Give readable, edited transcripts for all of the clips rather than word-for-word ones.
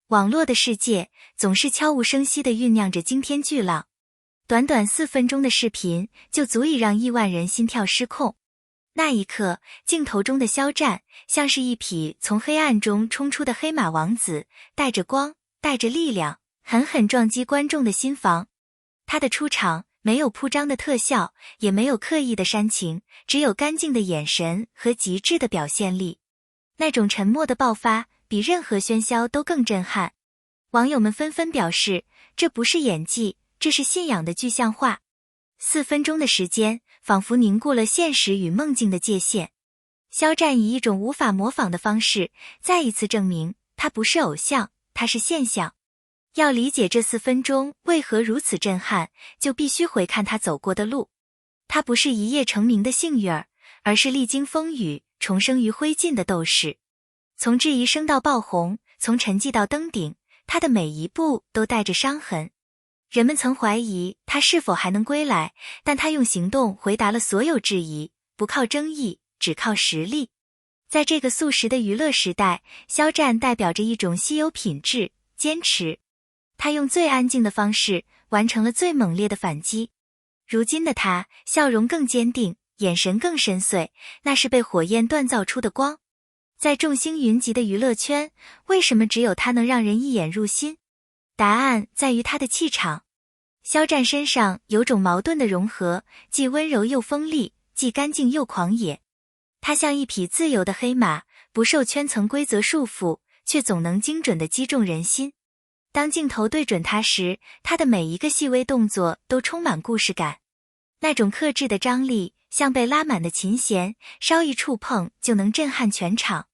网络的世界总是悄无声息地酝酿着惊天巨浪，短短4分钟的视频就足以让亿万人心跳失控。那一刻，镜头中的肖战像是一匹从黑暗中冲出的黑马王子，带着光，带着力量，狠狠撞击观众的心房。他的出场没有铺张的特效，也没有刻意的煽情，只有干净的眼神和极致的表现力。那种沉默的爆发比任何喧嚣都更震撼。网友们纷纷表示，这不是演技，这是信仰的具象化。4分钟的时间仿佛凝固了现实与梦境的界限。肖战以一种无法模仿的方式再一次证明，他不是偶像，他是现象。要理解这4分钟为何如此震撼，就必须回看他走过的路。他不是一夜成名的幸运儿，而是历经风雨重生于灰烬的斗士。从质疑声到爆红，从沉寂到登顶，他的每一步都带着伤痕。人们曾怀疑他是否还能归来，但他用行动回答了所有质疑，不靠争议，只靠实力。在这个速食的娱乐时代，肖战代表着一种稀有品质，坚持。他用最安静的方式完成了最猛烈的反击。如今的他，笑容更坚定，眼神更深邃，那是被火焰锻造出的光。在众星云集的娱乐圈，为什么只有他能让人一眼入心？答案在于他的气场。肖战身上有种矛盾的融合，既温柔又锋利，既干净又狂野。他像一匹自由的黑马，不受圈层规则束缚，却总能精准地击中人心。当镜头对准他时，他的每一个细微动作都充满故事感。那种克制的张力，像被拉满的琴弦，稍一触碰就能震撼全场。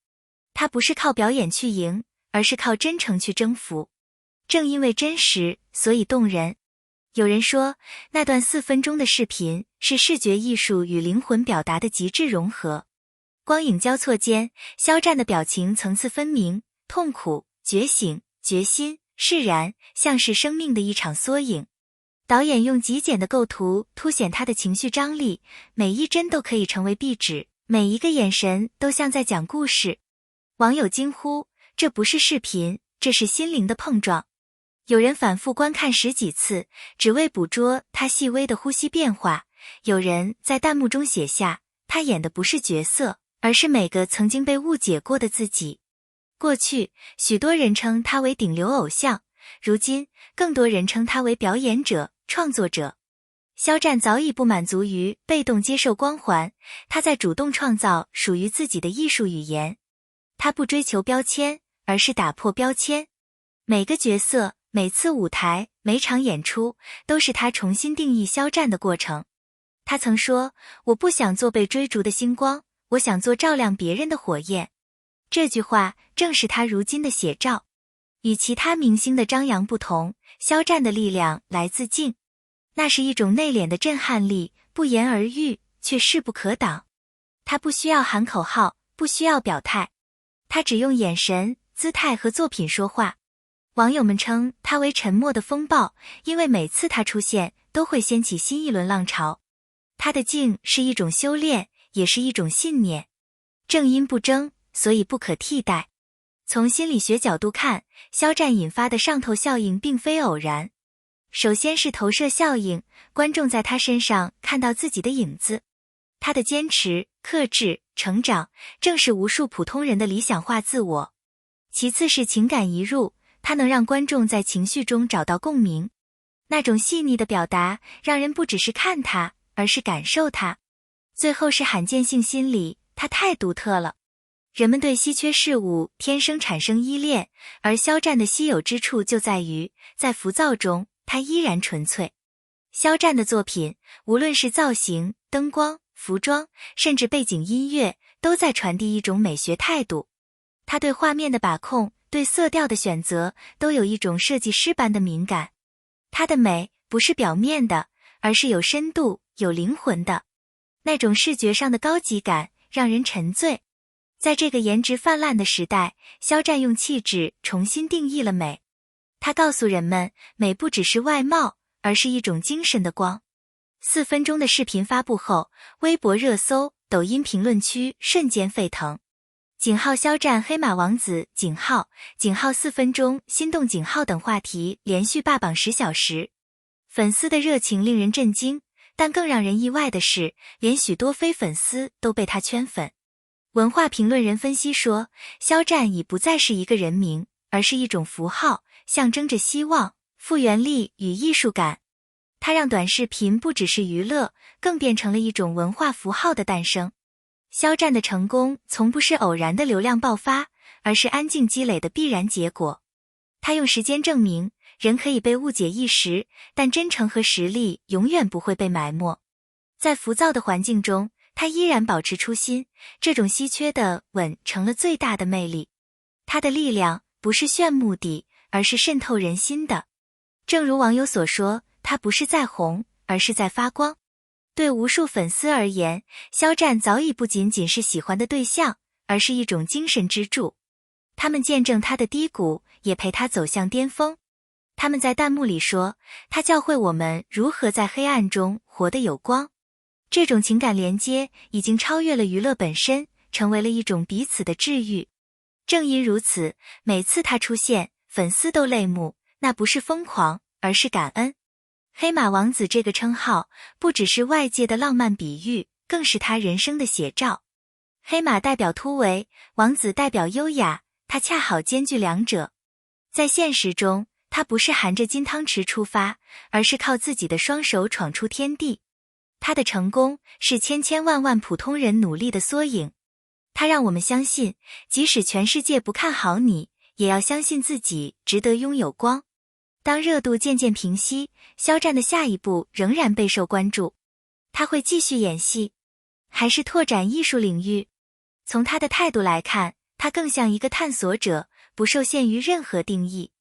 他不是靠表演去赢，而是靠真诚去征服。正因为真实，所以动人。有人说，那段4分钟的视频是视觉艺术与灵魂表达的极致融合。光影交错间，肖战的表情层次分明，痛苦、觉醒、决心、释然，像是生命的一场缩影。导演用极简的构图凸显他的情绪张力，每一帧都可以成为壁纸，每一个眼神都像在讲故事。网友惊呼，这不是视频，这是心灵的碰撞。有人反复观看10几次，只为捕捉他细微的呼吸变化。有人在弹幕中写下，他演的不是角色，而是每个曾经被误解过的自己。过去，许多人称他为顶流偶像，如今，更多人称他为表演者、创作者。肖战早已不满足于被动接受光环，他在主动创造属于自己的艺术语言。他不追求标签，而是打破标签。每个角色，每次舞台，每场演出，都是他重新定义肖战的过程。他曾说，我不想做被追逐的星光，我想做照亮别人的火焰。这句话正是他如今的写照。与其他明星的张扬不同，肖战的力量来自静。那是一种内敛的震撼力，不言而喻，却势不可挡。他不需要喊口号，不需要表态，他只用眼神、姿态和作品说话。网友们称他为沉默的风暴，因为每次他出现都会掀起新一轮浪潮。他的静是一种修炼，也是一种信念。正因不争，所以不可替代。从心理学角度看，肖战引发的上头效应并非偶然。首先是投射效应，观众在他身上看到自己的影子。他的坚持、克制、成长，正是无数普通人的理想化自我。其次是情感移入，他能让观众在情绪中找到共鸣。那种细腻的表达，让人不只是看他，而是感受他。最后是罕见性心理，他太独特了。人们对稀缺事物天生产生依恋，而肖战的稀有之处就在于，在浮躁中，他依然纯粹。肖战的作品，无论是造型、灯光、服装，甚至背景音乐，都在传递一种美学态度。他对画面的把控，对色调的选择，都有一种设计师般的敏感。他的美，不是表面的，而是有深度、有灵魂的。那种视觉上的高级感，让人沉醉。在这个颜值泛滥的时代，肖战用气质重新定义了美。他告诉人们，美不只是外貌，而是一种精神的光。4分钟的视频发布后，微博热搜、抖音评论区瞬间沸腾。井号肖战、黑马王子、井号4分钟、心动井号等话题连续霸榜10小时。粉丝的热情令人震惊，但更让人意外的是，连许多非粉丝都被他圈粉。文化评论人分析说，肖战已不再是一个人名，而是一种符号，象征着希望、复原力与艺术感。它让短视频不只是娱乐，更变成了一种文化符号的诞生。肖战的成功从不是偶然的流量爆发，而是安静积累的必然结果。他用时间证明，人可以被误解一时，但真诚和实力永远不会被埋没。在浮躁的环境中，他依然保持初心，这种稀缺的稳成了最大的魅力。他的力量不是炫目的，而是渗透人心的。正如网友所说，他不是在红，而是在发光。对无数粉丝而言，肖战早已不仅仅是喜欢的对象，而是一种精神支柱。他们见证他的低谷，也陪他走向巅峰。他们在弹幕里说，他教会我们如何在黑暗中活得有光。这种情感连接已经超越了娱乐本身，成为了一种彼此的治愈。正因如此，每次他出现，粉丝都泪目，那不是疯狂，而是感恩。黑马王子这个称号不只是外界的浪漫比喻，更是他人生的写照。黑马代表突围，王子代表优雅，他恰好兼具两者。在现实中，他不是含着金汤匙出发，而是靠自己的双手闯出天地。他的成功是千千万万普通人努力的缩影。他让我们相信，即使全世界不看好你，也要相信自己值得拥有光。当热度渐渐平息，肖战的下一步仍然备受关注。他会继续演戏，还是拓展艺术领域？从他的态度来看，他更像一个探索者，不受限于任何定义。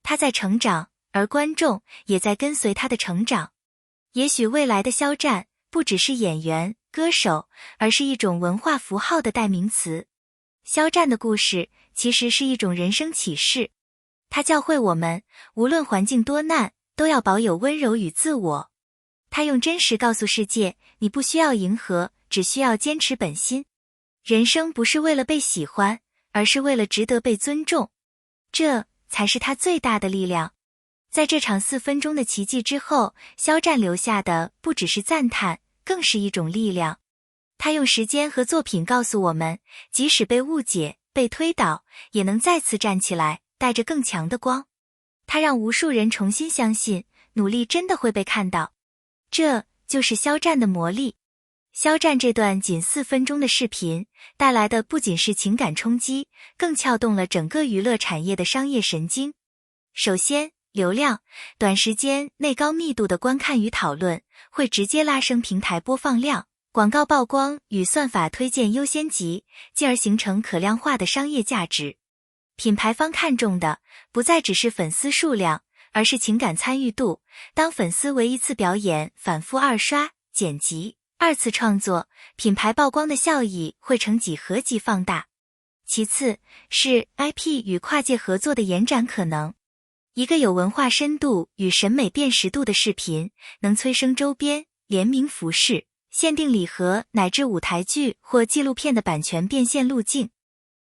他在成长，而观众也在跟随他的成长。也许未来的肖战不只是演员、歌手，而是一种文化符号的代名词。肖战的故事其实是一种人生启示。他教会我们，无论环境多难，都要保有温柔与自我。他用真实告诉世界，你不需要迎合，只需要坚持本心。人生不是为了被喜欢，而是为了值得被尊重。这才是他最大的力量。在这场4分钟的奇迹之后，肖战留下的不只是赞叹，更是一种力量。他用时间和作品告诉我们，即使被误解、被推倒，也能再次站起来，带着更强的光。他让无数人重新相信，努力真的会被看到。这就是肖战的魔力。肖战这段仅4分钟的视频带来的不仅是情感冲击，更撬动了整个娱乐产业的商业神经。首先，流量，短时间内高密度的观看与讨论，会直接拉升平台播放量，广告曝光与算法推荐优先级，进而形成可量化的商业价值。品牌方看重的不再只是粉丝数量，而是情感参与度。当粉丝为一次表演反复二刷、剪辑、2次创作，品牌曝光的效益会呈几何级放大。其次是 IP 与跨界合作的延展可能。一个有文化深度与审美辨识度的视频，能催生周边、联名服饰、限定礼盒乃至舞台剧或纪录片的版权变现路径。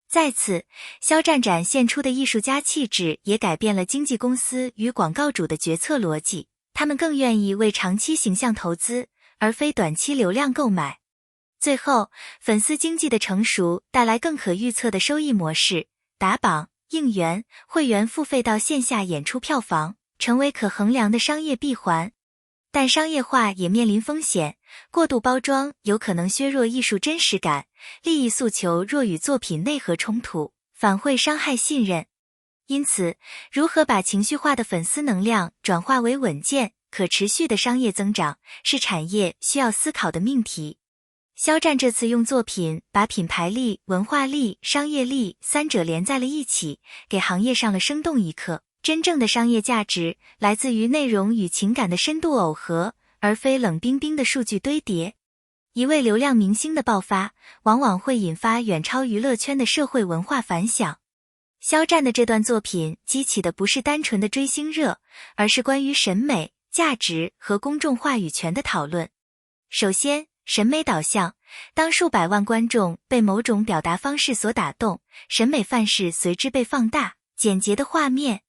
再次，肖战展现出的艺术家气质也改变了经纪公司与广告主的决策逻辑，他们更愿意为长期形象投资，而非短期流量购买。最后，粉丝经济的成熟带来更可预测的收益模式，打榜、应援、会员付费到线下演出票房，成为可衡量的商业闭环。但商业化也面临风险，过度包装有可能削弱艺术真实感，利益诉求若与作品内核冲突，反会伤害信任。因此，如何把情绪化的粉丝能量转化为稳健、可持续的商业增长，是产业需要思考的命题。肖战这次用作品把品牌力、文化力、商业力3者连在了一起，给行业上了生动一课。真正的商业价值来自于内容与情感的深度耦合，而非冷冰冰的数据堆叠。一位流量明星的爆发，往往会引发远超娱乐圈的社会文化反响。肖战的这段作品激起的不是单纯的追星热，而是关于审美、价值和公众话语权的讨论。首先，审美导向，当数百万观众被某种表达方式所打动，审美范式随之被放大。简洁的画面，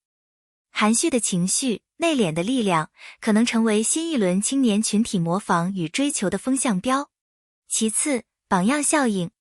含蓄的情绪，内敛的力量，可能成为新一轮青年群体模仿与追求的风向标。其次，榜样效应，